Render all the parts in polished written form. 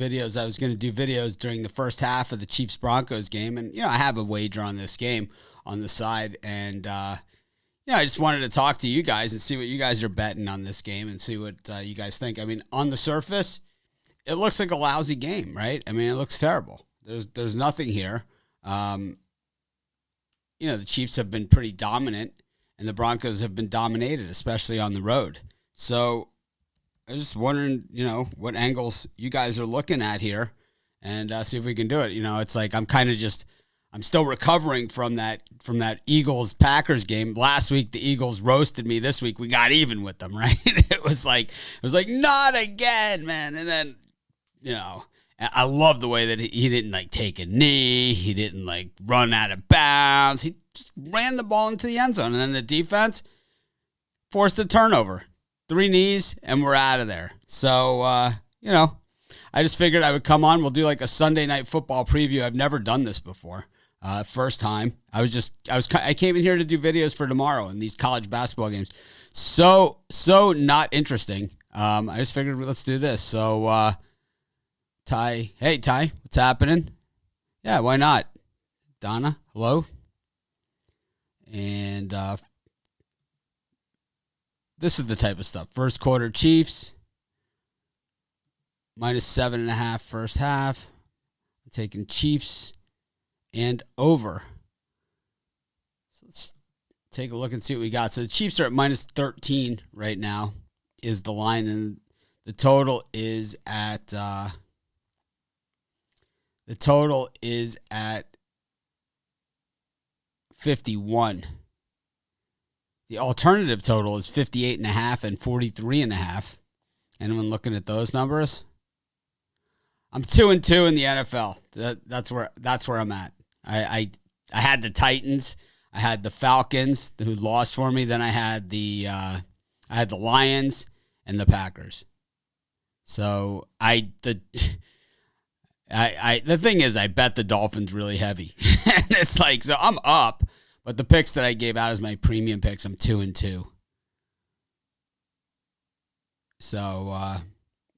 videos. I was going to do videos during the first half of the Chiefs Broncos game, and I have a wager on this game on the side, and I just wanted to talk to you guys and see what you guys are betting on this game and see what you guys think. I mean, on the surface, it looks like a lousy game, right? I mean, it looks terrible. There's nothing here. The Chiefs have been pretty dominant, and the Broncos have been dominated, especially on the road. So I was just wondering, what angles you guys are looking at here, and see if we can do it. It's like I'm still recovering from that Eagles Packers game. Last week the Eagles roasted me. This week we got even with them, right? It was like not again, man. And then I love the way that he didn't take a knee. He didn't run out of bounds. He just ran the ball into the end zone, and then the defense forced a turnover. 3 knees, and we're out of there. So, I just figured I would come on. We'll do a Sunday night football preview. I've never done this before. First time. I came in here to do videos for tomorrow in these college basketball games. So not interesting. I just figured let's do this. So, Ty, hey Ty, what's happening? Yeah, why not? Donna, hello. And this is the type of stuff. First quarter Chiefs, -7.5 first half. I'm taking Chiefs and over. So let's take a look and see what we got. So the Chiefs are at -13 right now is the line, and the total is at 51. The alternative total is 58.5 and 43.5. Anyone looking at those numbers? I'm 2-2 in the NFL. That's where I'm at. I had the Titans. I had the Falcons who lost for me. Then I had the Lions and the Packers. So the thing is, I bet the Dolphins really heavy, and it's so I'm up. But the picks that I gave out as my premium picks, I'm 2-2. So, I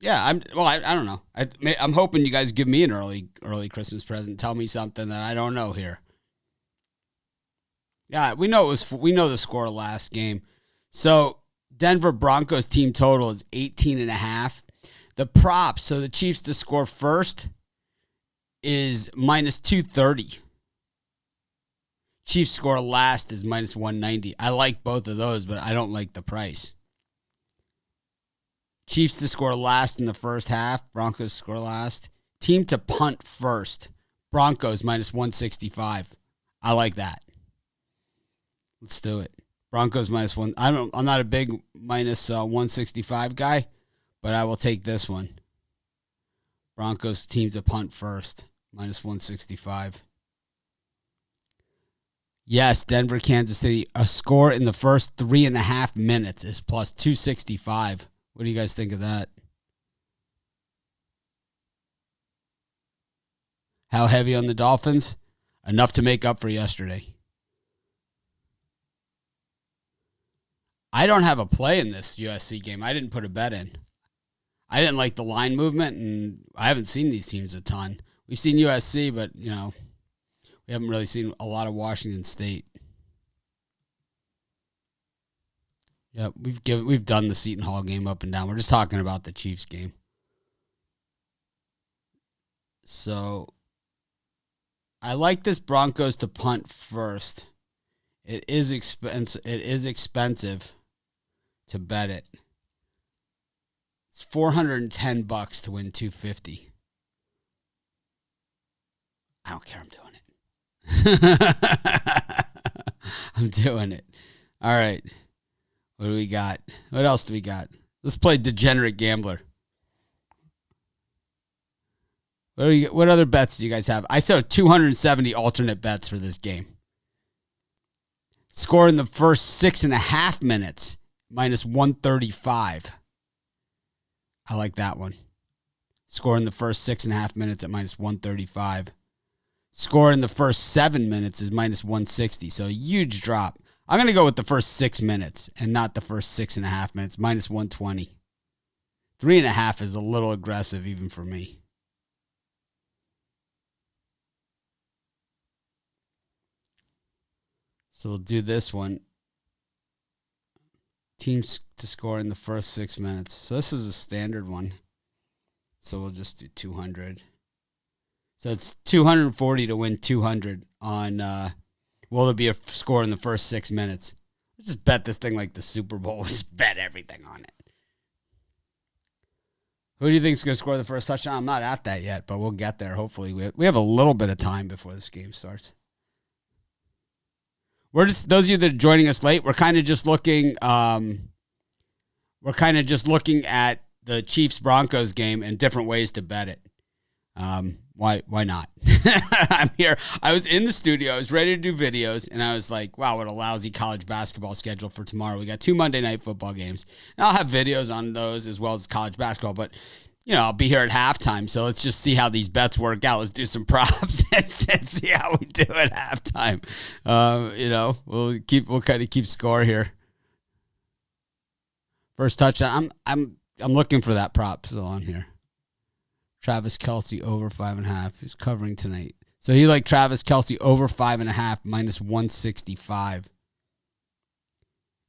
don't know. I'm hoping you guys give me an early Christmas present. Tell me something that I don't know here. Yeah, we know the score of last game. So Denver Broncos team total is 18.5. The props, so the Chiefs to score first is -230. Chiefs score last is -190. I like both of those, but I don't like the price. Chiefs to score last in the first half. Broncos score last. Team to punt first. Broncos -165. I like that. Let's do it. Broncos -1. I'm not a big -165 guy, but I will take this one. Broncos team to punt first. -165. Yes, Denver, Kansas City. A score in the first 3.5 minutes is +265. What do you guys think of that? How heavy on the Dolphins? Enough to make up for yesterday. I don't have a play in this USC game. I didn't put a bet in. I didn't like the line movement, and I haven't seen these teams a ton. We've seen USC, but, we haven't really seen a lot of Washington State. Yeah, we've done the Seton Hall game up and down. We're just talking about the Chiefs game. So I like this Broncos to punt first. It is expensive to bet it. It's $410 to win $250. I don't care. I'm doing it. I'm doing it. All right. What do we got? What else do we got? Let's play Degenerate Gambler. What other bets do you guys have? I saw 270 alternate bets for this game. Score in the first 6.5 minutes, -135. I like that one. Score in the first 6.5 minutes at -135. Score in the first 7 minutes is -160. So a huge drop. I'm going to go with the first 6 minutes and not the first 6.5 minutes, -120. 3.5 is a little aggressive even for me. So we'll do this one. Teams to score in the first 6 minutes. So this is a standard one. So we'll just do 200. So it's 240 to win 200 on, will there be a score in the first 6 minutes? Let's just bet this thing like the Super Bowl. We'll just bet everything on it. Who do you think is going to score the first touchdown? I'm not at that yet, but we'll get there. Hopefully, we have a little bit of time before this game starts. We're just, those of you that are joining us late, we're kind of just looking. We're kind of just looking at the Chiefs Broncos game and different ways to bet it. Why not? I'm here. I was in the studio. I was ready to do videos, and I was like, wow, what a lousy college basketball schedule for tomorrow. We got 2 Monday Night Football games. And I'll have videos on those as well as college basketball, but you know, I'll be here at halftime, so let's just see how these bets work out. Let's do some props and see how we do at halftime. You know, we'll kind of keep score here. First touchdown. I'm looking for that prop still on here. Travis Kelce over 5.5. Who's covering tonight? So you like Travis Kelce over 5.5 minus 165.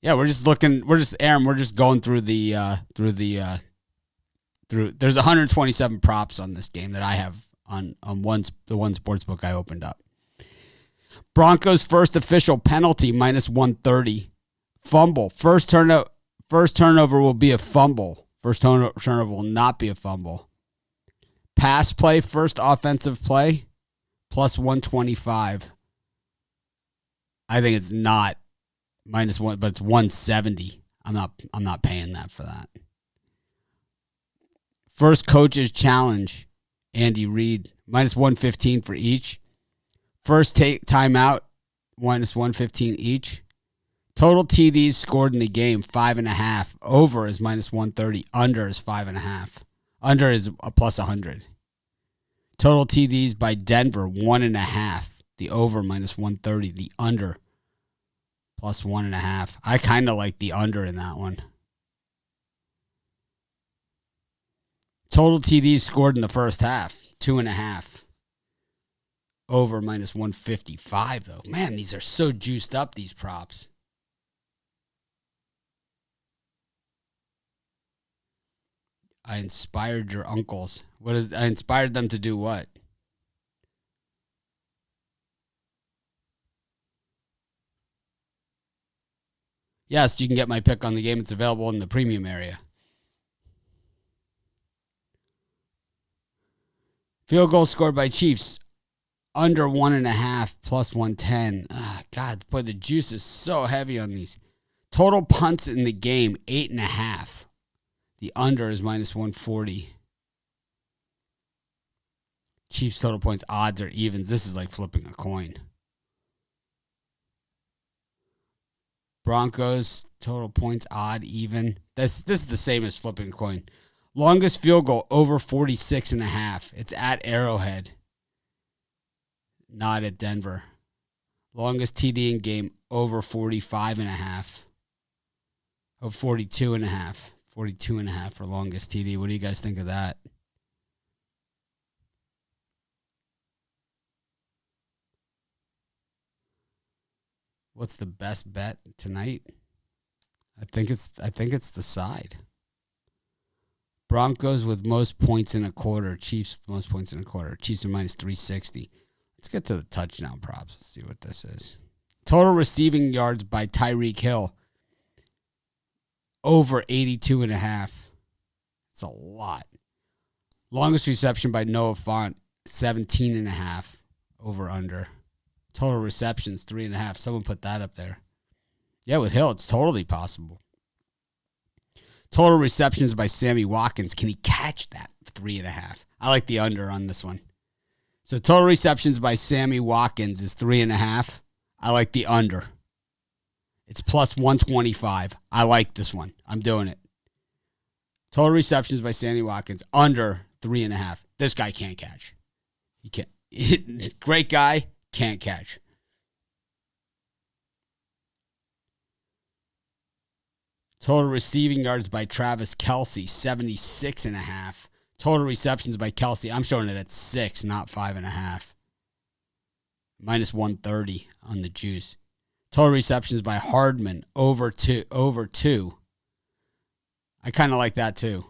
Yeah, we're just looking. Aaron. We're just going through there's 127 props on this game that I have on the one sports book I opened up. Broncos first official penalty minus 130. Fumble. First turnover will be a fumble. First turnover will not be a fumble. Pass play, first offensive play, plus 125. I think it's not minus one, but it's 170. I'm not paying that for that. First coach's challenge, Andy Reid, minus 115 for each. First timeout, minus 115 each. Total TDs scored in the game, 5.5. Over is minus 130. Under is 5.5. Under is a plus 100. Total TDs by Denver, 1.5. The over, minus 130. The under, plus 1.5. I kind of like the under in that one. Total TDs scored in the first half, 2.5. Over, minus 155, though. Man, these are so juiced up, these props. I inspired your uncles. I inspired them to do what? Yes, you can get my pick on the game. It's available in the premium area. Field goal scored by Chiefs. Under 1.5, plus 110. God, boy, the juice is so heavy on these. Total punts in the game, 8.5. The under is minus 140. Chiefs total points, odds or evens. This is like flipping a coin. Broncos total points, odd, even. This is the same as flipping a coin. Longest field goal, over 46.5. It's at Arrowhead, not at Denver. Longest TD in game, over 45.5. Oh, 42.5. 42.5 for longest TD. What do you guys think of that? What's the best bet tonight? I think it's the side. Broncos with most points in a quarter. Chiefs most points in a quarter. Chiefs are minus 360. Let's get to the touchdown props. Let's see what this is. Total receiving yards by Tyreek Hill. Over 82.5. It's a lot. Longest reception by Noah Fant, 17.5. Over under. Total receptions, 3.5. Someone put that up there. Yeah, with Hill, it's totally possible. Total receptions by Sammy Watkins. Can he catch that? 3.5. I like the under on this one. So total receptions by Sammy Watkins is 3.5. I like the under. It's plus 125. I like this one. I'm doing it. Total receptions by Sammy Watkins, under 3.5. This guy can't catch. He can't. Great guy, can't catch. Total receiving yards by Travis Kelce, 76.5. Total receptions by Kelce, I'm showing it at 6, not 5.5. Minus 130 on the juice. Total receptions by Hardman over two. I kind of like that too.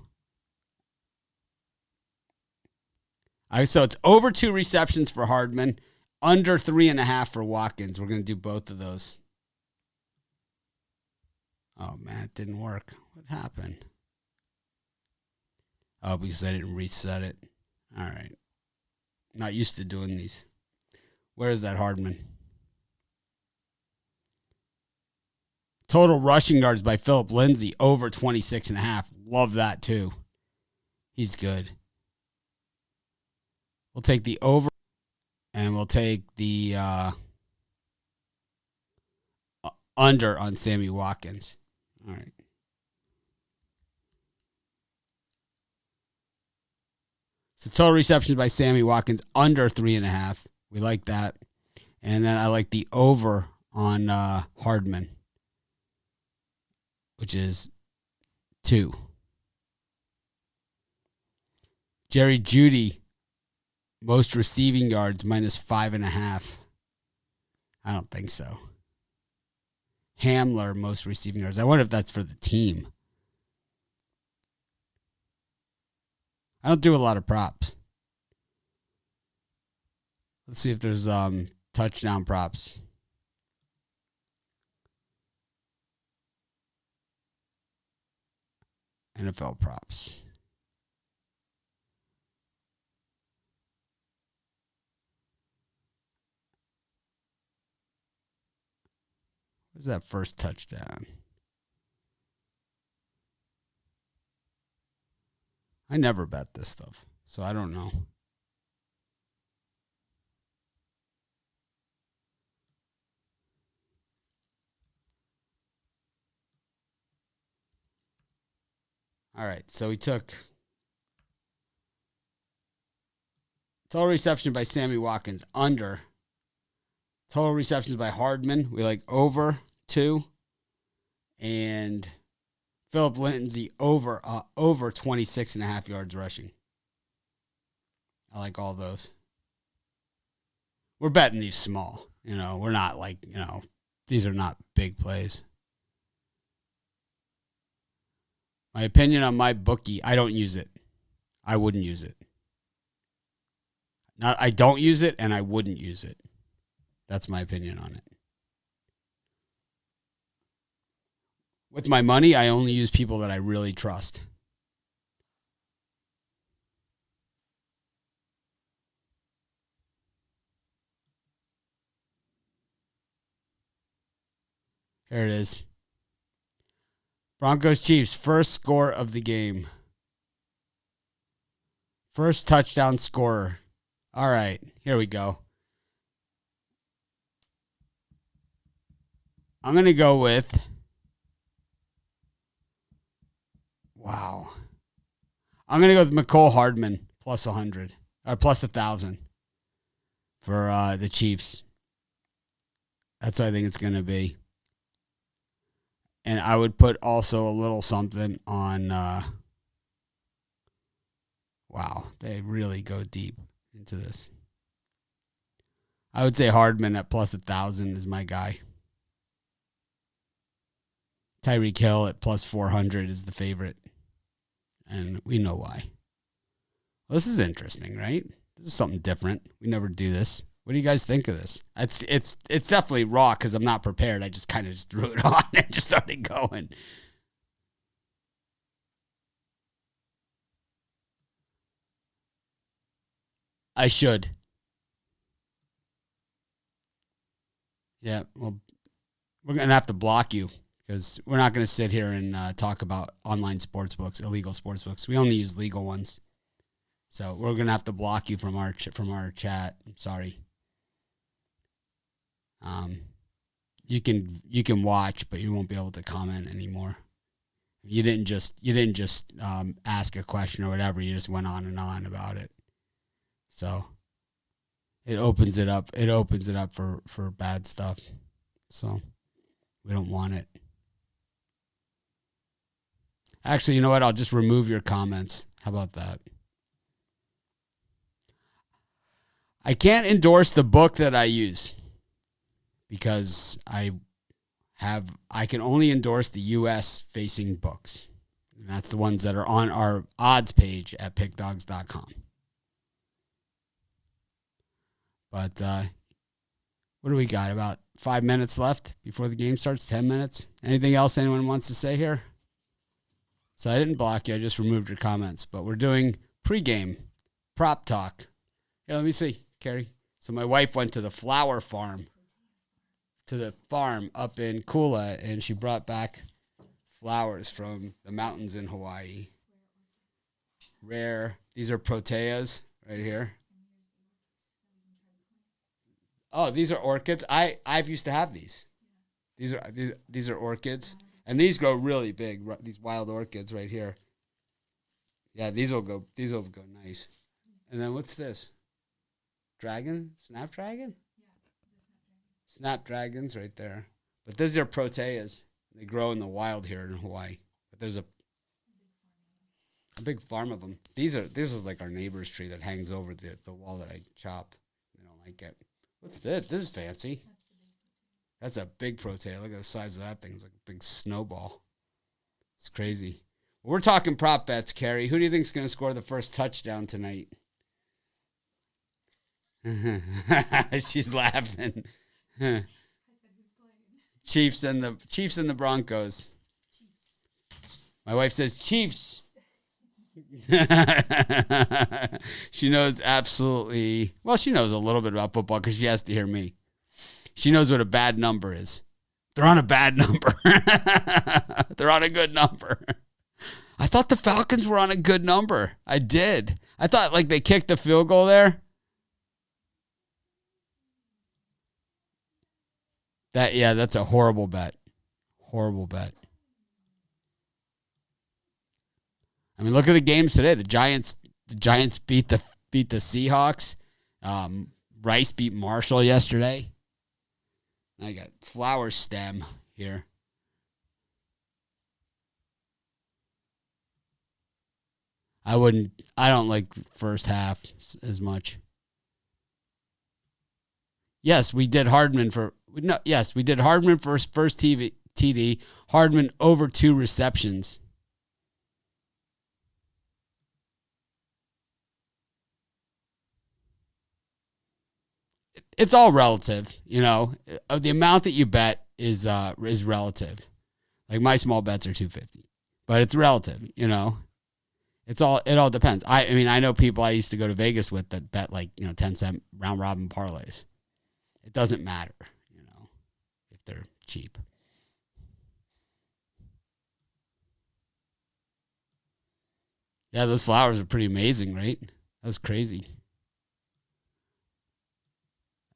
So it's over 2 receptions for Hardman, under 3.5 for Watkins. We're going to do both of those. Oh, man, it didn't work. What happened? Oh, because I didn't reset it. All right. Not used to doing these. Where is that Hardman? Total rushing yards by Philip Lindsay over 26.5. Love that too. He's good. We'll take the over, and we'll take the under on Sammy Watkins. All right. So total receptions by Sammy Watkins under 3.5. We like that. And then I like the over on Hardman, which is 2. Jerry Jeudy, most receiving yards, minus 5.5. I don't think so. Hamler, most receiving yards. I wonder if that's for the team. I don't do a lot of props. Let's see if there's touchdown props. NFL props. Where's that first touchdown? I never bet this stuff, so I don't know. All right, so we took total reception by Sammy Watkins, under. Total receptions by Hardman, we like over 2. And Philip Lindsay over 26.5 yards rushing. I like all those. We're betting these small. We're not like, these are not big plays. My opinion on my bookie, I don't use it. I wouldn't use it. I don't use it, and I wouldn't use it. That's my opinion on it. With my money, I only use people that I really trust. Here it is. Broncos Chiefs, first score of the game. First touchdown scorer. All right, here we go. I'm going to go with, I'm going to go with McCole Hardman plus 100, or plus 1,000 for the Chiefs. That's what I think it's going to be. And I would put also a little something on, they really go deep into this. I would say Hardman at plus 1,000 is my guy. Tyreek Hill at plus 400 is the favorite. And we know why. Well, this is interesting, right? This is something different. We never do this. What do you guys think of this? It's definitely raw because I'm not prepared. I just kind of just threw it on and just started going. I should. Yeah, well, we're going to have to block you because we're not going to sit here and talk about online sports books, illegal sports books. We only use legal ones. So we're going to have to block you from our chat. I'm sorry. You can watch, but you won't be able to comment anymore. You didn't just ask a question or whatever. You just went on and on about it. So it opens it up. It opens it up for bad stuff. So we don't want it. Actually, you know what? I'll just remove your comments. How about that? I can't endorse the book that I use because I I can only endorse the U.S. facing books. And that's the ones that are on our odds page at pickdogs.com. But what do we got? About 5 minutes left before the game starts, 10 minutes. Anything else anyone wants to say here? So I didn't block you. I just removed your comments. But we're doing pregame prop talk. Here, let me see, Carrie. So my wife went to the flower farm, to the farm up in Kula, and she brought back flowers from the mountains in Hawaii. Rare. These are proteas right here. Oh, these are orchids. I've used to have these. These are orchids, and these grow really big. These wild orchids right here. Yeah, these will go nice. And then what's this? Dragon? Snapdragon? Snapdragons right there. But these are proteas. They grow in the wild here in Hawaii. But there's a big farm of them. This is like our neighbor's tree that hangs over the wall that I chop. I don't like it. What's this? This is fancy. That's a big protea. Look at the size of that thing. It's like a big snowball. It's crazy. Well, we're talking prop bets, Carrie. Who do you think is going to score the first touchdown tonight? She's laughing. Chiefs and the Broncos. My wife says Chiefs. She knows absolutely. Well, she knows a little bit about football because she has to hear me. She knows what a bad number is. They're on a bad number. They're on a good number. I thought the Falcons were on a good number. I did. I thought like they kicked the field goal there. That's a horrible bet. Horrible bet. I mean, look at the games today. The Giants beat the Seahawks. Rice beat Marshall yesterday. I got flower stem here. I don't like the first half as much. Yes, we did Hardman for first TD. Hardman over 2 receptions. It's all relative, you know. The amount that you bet is relative. Like my small bets are $250, but it's relative, you know. It all depends. I mean, I know people I used to go to Vegas with that bet 10-cent round robin parlays. It doesn't matter, you know, if they're cheap. Yeah, those flowers are pretty amazing, right? That was crazy.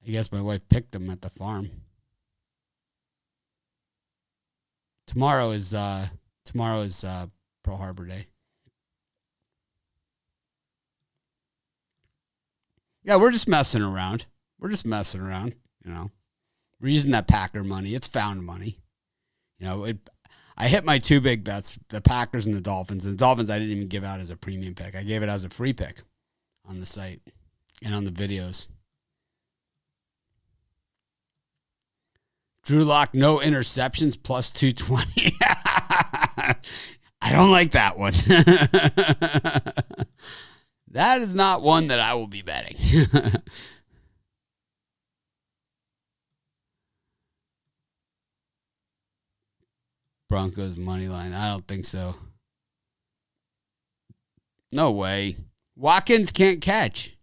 I guess my wife picked them at the farm. Tomorrow is Pearl Harbor Day. Yeah, we're just messing around. You know. We're using that Packer money. It's found money. You know, I hit my 2 big bets, the Packers and the Dolphins. And the Dolphins I didn't even give out as a premium pick. I gave it as a free pick on the site and on the videos. Drew Lock, no interceptions, plus 220. I don't like that one. That is not one that I will be betting. Broncos money line. I don't think so. No way. Watkins can't catch.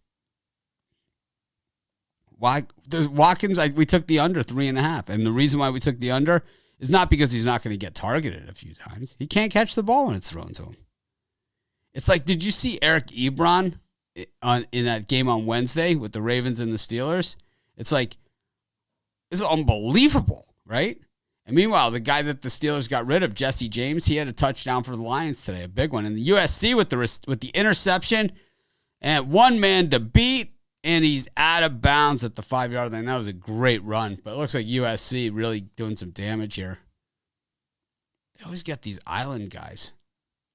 Watkins, we took the under 3.5. And the reason why we took the under is not because he's not going to get targeted a few times. He can't catch the ball when it's thrown to him. It's like, did you see Eric Ebron in that game on Wednesday with the Ravens and the Steelers? It's like, it's unbelievable, right? And meanwhile, the guy that the Steelers got rid of, Jesse James, he had a touchdown for the Lions today, a big one. And the USC with the interception and one man to beat, and he's out of bounds at the 5-yard line. That was a great run, but it looks like USC really doing some damage here. They always get these island guys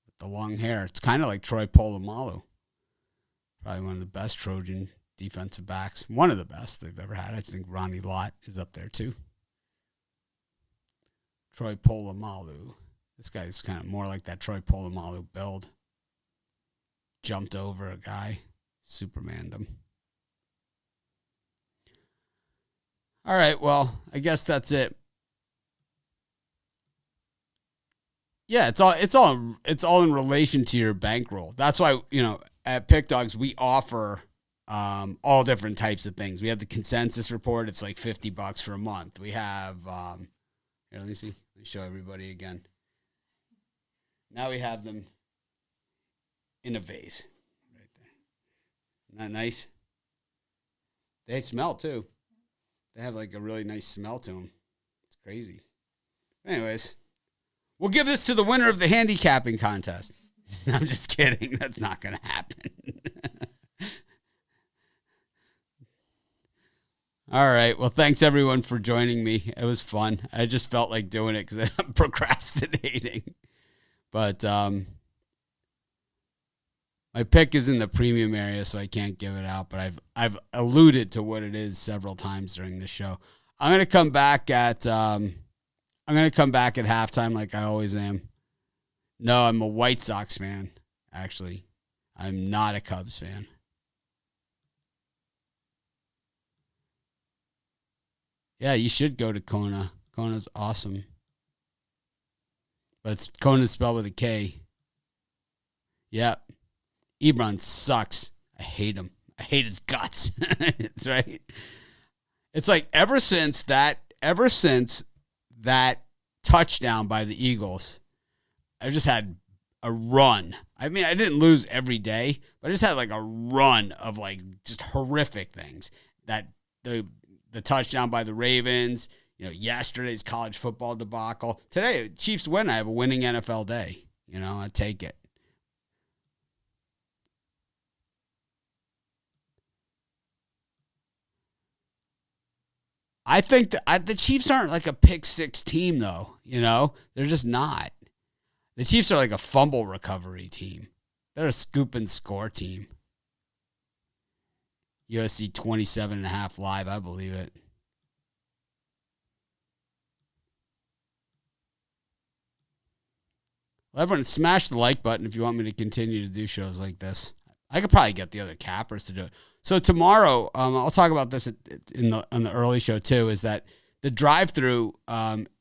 with the long hair. It's kind of like Troy Polamalu. Probably one of the best Trojan defensive backs. One of the best they've ever had. I think Ronnie Lott is up there too. Troy Polamalu. This guy's kind of more like that Troy Polamalu build. Jumped over a guy. Supermaned him. All right, well, I guess that's it. Yeah, it's all in relation to your bankroll. That's why, at Pick Dogs we offer all different types of things. We have the consensus report. It's like $50 for a month. We have here, let me see. Let me show everybody again. Now we have them in a vase right there. Isn't that nice? They smell too. They have like a really nice smell to them. It's crazy. Anyways, we'll give this to the winner of the handicapping contest. I'm just kidding. That's not going to happen. All right. Well, thanks everyone for joining me. It was fun. I just felt like doing it because I'm procrastinating. But my pick is in the premium area, so I can't give it out. But I've alluded to what it is several times during the show. I'm gonna come back at halftime like I always am. No, I'm a White Sox fan. Actually, I'm not a Cubs fan. Yeah, you should go to Kona. Kona's awesome. But Kona's spelled with a K. Yep. Ebron sucks. I hate him. I hate his guts. It's right. It's like ever since that touchdown by the Eagles, I've just had a run. I mean, I didn't lose every day, but I just had like a run of like just horrific things. That the touchdown by the Ravens, yesterday's college football debacle. Today, Chiefs win. I have a winning NFL day. I take it. I think the Chiefs aren't like a pick six team, though. They're just not. The Chiefs are like a fumble recovery team. They're a scoop and score team. USC 27.5 live, I believe it. Well, everyone, smash the like button if you want me to continue to do shows like this. I could probably get the other cappers to do it. So tomorrow, I'll talk about this on the early show too, is that the drive-through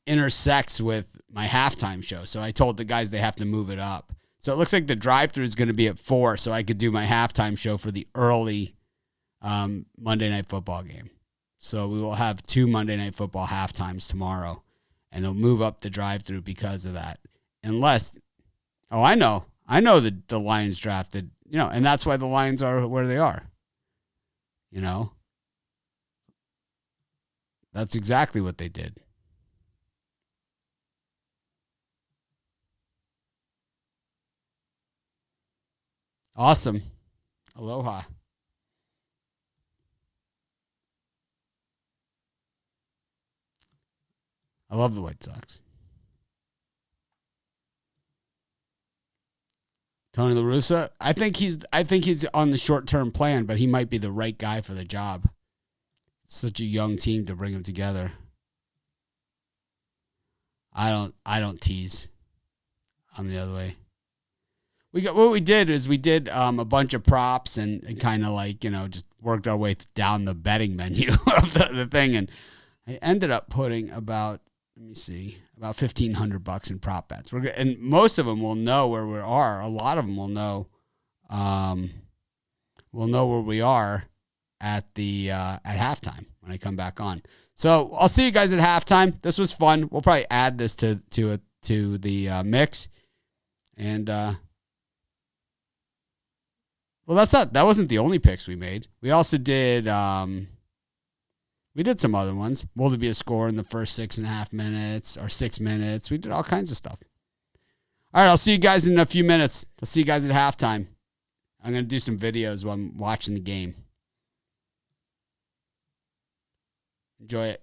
intersects with my halftime show. So I told the guys they have to move it up. So it looks like the drive-through is going to be at 4, so I could do my halftime show for the early Monday Night Football game. So we will have 2 Monday Night Football halftimes tomorrow, and they'll move up the drive-through because of that. Unless, I know that the Lions drafted, and that's why the Lions are where they are. That's exactly what they did. Awesome. Aloha. I love the White Sox. Tony La Russa, I think he's on the short-term plan, but he might be the right guy for the job. Such a young team to bring them together. I don't tease. I'm the other way. What we did a bunch of props and kind of like, just worked our way down the betting menu of the thing, and I ended up putting about $1,500 in prop bets. And most of them will know where we are. A lot of them will know where we are at halftime when I come back on. So I'll see you guys at halftime. This was fun. We'll probably add this to the mix. And that wasn't the only picks we made. We also did we did some other ones. Will there be a score in the first 6.5 minutes or 6 minutes? We did all kinds of stuff. All right, I'll see you guys in a few minutes. I'll see you guys at halftime. I'm going to do some videos while I'm watching the game. Enjoy it.